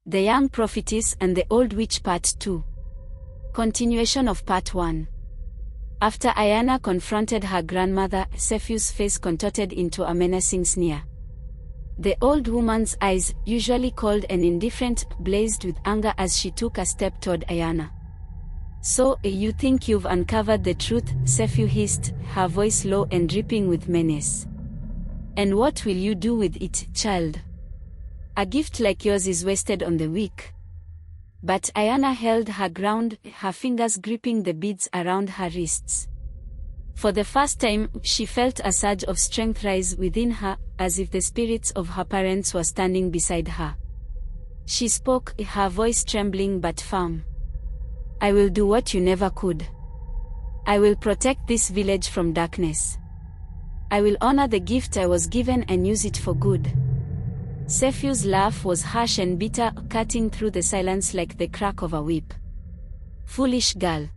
The Young Prophetess and the Old Witch Part 2. Continuation of Part 1. After Ayana confronted her grandmother, Sefiu's face contorted into a menacing sneer. The old woman's eyes, usually cold and indifferent, blazed with anger as she took a step toward Ayana. "So, you think you've uncovered the truth?" Sefiu hissed, her voice low and dripping with menace. "And what will you do with it, child? A gift like yours is wasted on the weak." But Ayana held her ground, her fingers gripping the beads around her wrists. For the first time, she felt a surge of strength rise within her, as if the spirits of her parents were standing beside her. She spoke, her voice trembling but firm. "I will do what you never could. I will protect this village from darkness. I will honor the gift I was given and use it for good." Sefiu's laugh was harsh and bitter, cutting through the silence like the crack of a whip. "Foolish girl.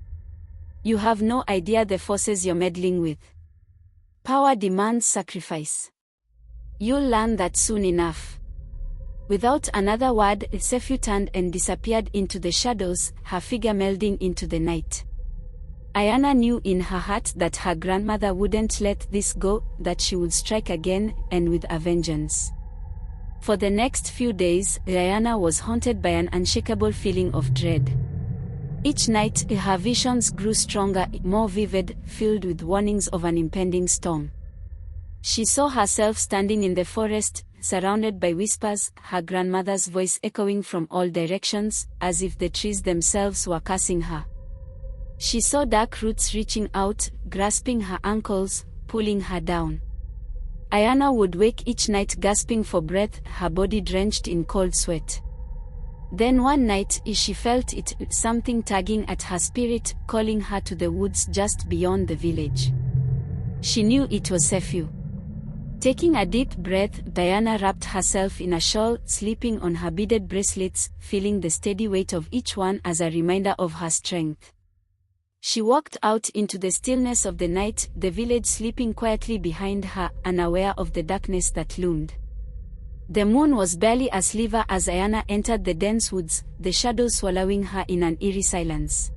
You have no idea the forces you're meddling with. Power demands sacrifice. You'll learn that soon enough." Without another word, Sefiu turned and disappeared into the shadows, her figure melding into the night. Ayana knew in her heart that her grandmother wouldn't let this go, that she would strike again, and with a vengeance. For the next few days, Ayana was haunted by an unshakable feeling of dread. Each night, her visions grew stronger, more vivid, filled with warnings of an impending storm. She saw herself standing in the forest, surrounded by whispers, her grandmother's voice echoing from all directions, as if the trees themselves were cursing her. She saw dark roots reaching out, grasping her ankles, pulling her down. Ayana would wake each night gasping for breath, her body drenched in cold sweat. Then one night, she felt it, something tugging at her spirit, calling her to the woods just beyond the village. She knew it was Sefiu. Taking a deep breath, Ayana wrapped herself in a shawl, sleeping on her beaded bracelets, feeling the steady weight of each one as a reminder of her strength. She walked out into the stillness of the night, the village sleeping quietly behind her, unaware of the darkness that loomed. The moon was barely a sliver as Ayana entered the dense woods, the shadows swallowing her in an eerie silence.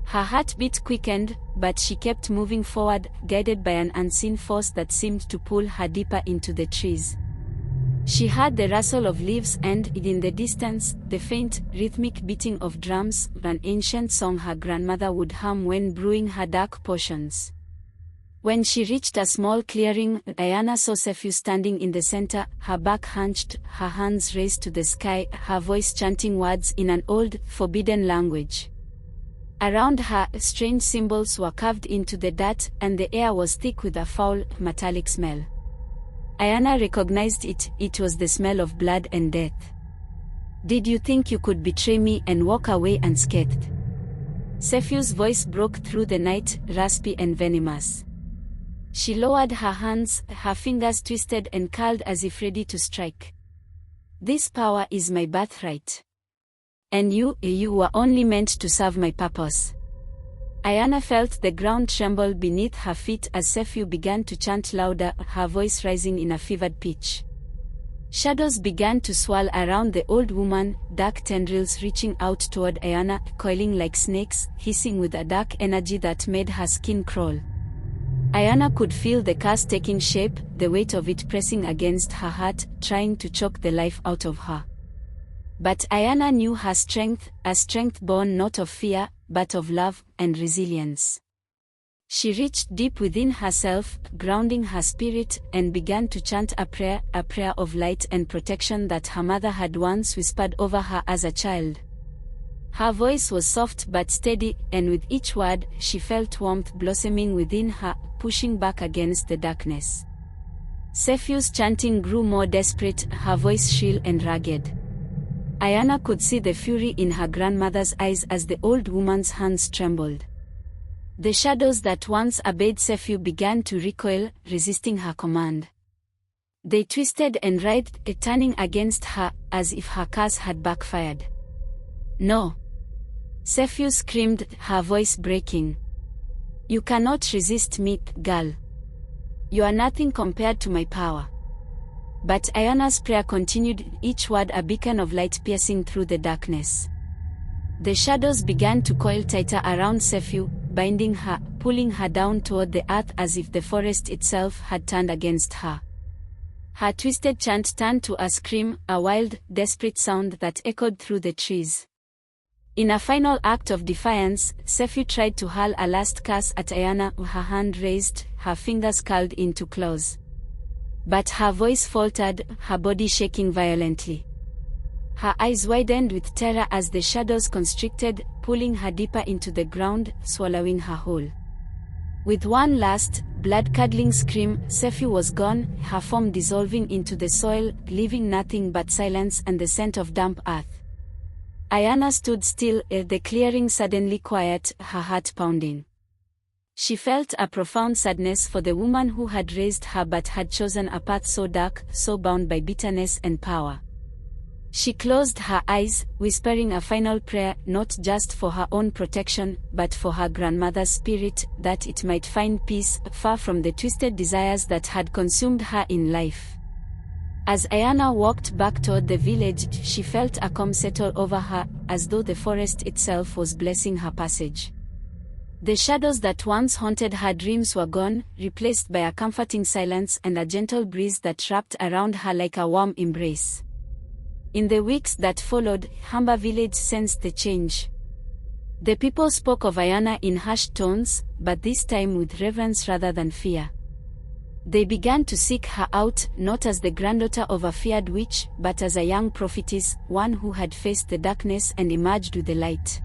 Her heartbeat quickened, but she kept moving forward, guided by an unseen force that seemed to pull her deeper into the trees. She heard the rustle of leaves and, in the distance, the faint, rhythmic beating of drums, an ancient song her grandmother would hum when brewing her dark potions. When she reached a small clearing, Ayana saw Sefiu standing in the center, her back hunched, her hands raised to the sky, her voice chanting words in an old, forbidden language. Around her, strange symbols were carved into the dirt, and the air was thick with a foul, metallic smell. Ayana recognized it, it was the smell of blood and death. "Did you think you could betray me and walk away unscathed?" Sefiu's voice broke through the night, raspy and venomous. She lowered her hands, her fingers twisted and curled as if ready to strike. "This power is my birthright. And you were only meant to serve my purpose." Ayana felt the ground tremble beneath her feet as Sefiu began to chant louder, her voice rising in a fevered pitch. Shadows began to swirl around the old woman, dark tendrils reaching out toward Ayana, coiling like snakes, hissing with a dark energy that made her skin crawl. Ayana could feel the curse taking shape, the weight of it pressing against her heart, trying to choke the life out of her. But Ayana knew her strength, a strength born not of fear, but of love and resilience. She reached deep within herself, grounding her spirit, and began to chant a prayer of light and protection that her mother had once whispered over her as a child. Her voice was soft but steady, and with each word, she felt warmth blossoming within her, pushing back against the darkness. Sefiu's chanting grew more desperate, her voice shrill and rugged. Ayana could see the fury in her grandmother's eyes as the old woman's hands trembled. The shadows that once obeyed Sefiu began to recoil, resisting her command. They twisted and writhed, turning against her, as if her curse had backfired. "No!" Sefiu screamed, her voice breaking. "You cannot resist me, girl. You are nothing compared to my power. But Ayana's prayer continued, each word a beacon of light piercing through the darkness. The shadows began to coil tighter around Sephew, binding her, pulling her down toward the earth as if the forest itself had turned against her. Her twisted chant turned to a scream, a wild, desperate sound that echoed through the trees. In a final act of defiance, Sephew tried to hurl a last curse at Ayana, her hand raised, her fingers curled into claws. But her voice faltered, her body shaking violently. Her eyes widened with terror as the shadows constricted, pulling her deeper into the ground, swallowing her whole. With one last, blood-curdling scream, Sephew was gone, her form dissolving into the soil, leaving nothing but silence and the scent of damp earth. Ayana stood still, the clearing suddenly quiet, her heart pounding. She felt a profound sadness for the woman who had raised her but had chosen a path so dark, so bound by bitterness and power. She closed her eyes, whispering a final prayer, not just for her own protection, but for her grandmother's spirit, that it might find peace, far from the twisted desires that had consumed her in life. As Ayana walked back toward the village, she felt a calm settle over her, as though the forest itself was blessing her passage. The shadows that once haunted her dreams were gone, replaced by a comforting silence and a gentle breeze that wrapped around her like a warm embrace. In the weeks that followed, Hamba village sensed the change. The people spoke of Ayana in hushed tones, but this time with reverence rather than fear. They began to seek her out, not as the granddaughter of a feared witch, but as a young prophetess, one who had faced the darkness and emerged with the light.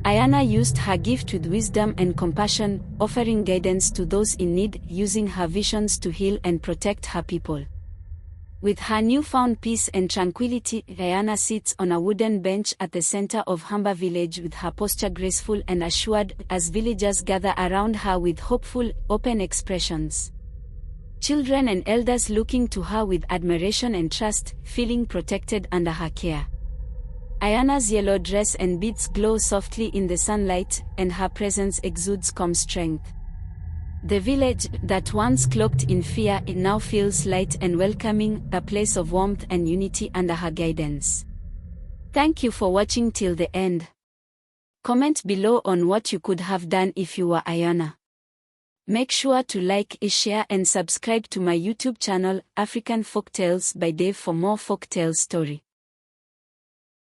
Ayana used her gift with wisdom and compassion, offering guidance to those in need, using her visions to heal and protect her people. With her newfound peace and tranquility, Ayana sits on a wooden bench at the center of Hamba village with her posture graceful and assured, as villagers gather around her with hopeful, open expressions. Children and elders looking to her with admiration and trust, feeling protected under her care. Ayana's yellow dress and beads glow softly in the sunlight, and her presence exudes calm strength. The village, that once cloaked in fear, it now feels light and welcoming, a place of warmth and unity under her guidance. Thank you for watching till the end. Comment below on what you could have done if you were Ayana. Make sure to like, share and subscribe to my YouTube channel, African Folktales by Dave for more folktales story.